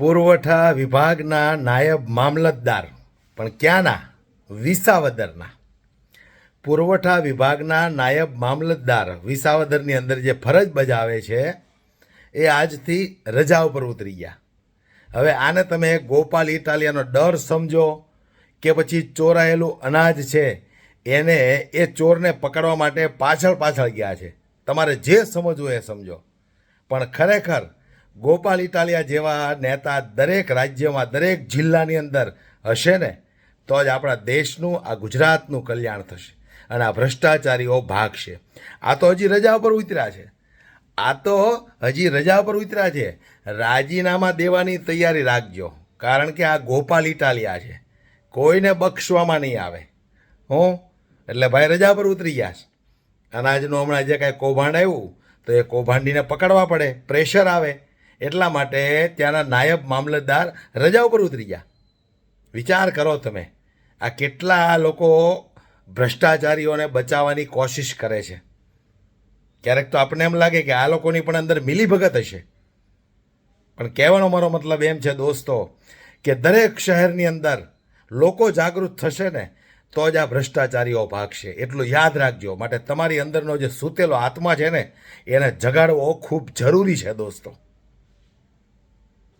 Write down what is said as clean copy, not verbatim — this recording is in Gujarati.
પુરવઠા વિભાગના નાયબ મામલતદાર, પણ ક્યાંના? વિસાવદરના. પુરવઠા વિભાગના નાયબ મામલતદાર વિસાવદરની અંદર જે ફરજ બજાવે છે એ આજથી રજા ઉપર ઉતરી ગયા. હવે આને તમે ગોપાલ ઇટાલિયાનો ડર સમજો કે પછી ચોરાયેલું અનાજ છે એને એ ચોરને પકડવા માટે પાછળ ગયા છે. તમારે જે સમજવું એ સમજો. પણ ખરેખર ગોપાલ ઇટાલિયા જેવા નેતા દરેક રાજ્યમાં દરેક જિલ્લાની અંદર હશે ને તો જ આપણા દેશનું આ ગુજરાતનું કલ્યાણ થશે અને આ ભ્રષ્ટાચારીઓ ભાગશે. આ તો હજી રજા ઉપર ઉતર્યા છે. રાજીનામા દેવાની તૈયારી રાખજો, કારણ કે આ ગોપાલ ઇટાલિયા છે, કોઈને બક્ષવામાં નહીં આવે. એટલે ભાઈ રજા પર ઉતરી ગયા છે. અનાજનું હમણાં જે કાંઈ કૌભાંડ આવ્યું તો એ કૌભાંડીને પકડવા પડે, પ્રેશર આવે, એટલા માટે ત્યાંના નાયબ મામલતદાર રજા ઉપર ઉતરી ગયા. વિચાર કરો તમે, આ કેટલા લોકો ભ્રષ્ટાચારીઓને બચાવવાની કોશિશ કરે છે. ક્યારેક તો આપણને એમ લાગે કે આ લોકોની પણ અંદર મિલીભગત હશે. પણ કહેવાનો મારો મતલબ એમ છે દોસ્તો કે દરેક શહેરની અંદર લોકો જાગૃત થશે ને તો જ આ ભ્રષ્ટાચારીઓ ભાગશે. એટલું યાદ રાખજો. માટે તમારી અંદરનો જે સૂતેલો આત્મા છે ને એને જગાડવો ખૂબ જરૂરી છે દોસ્તો.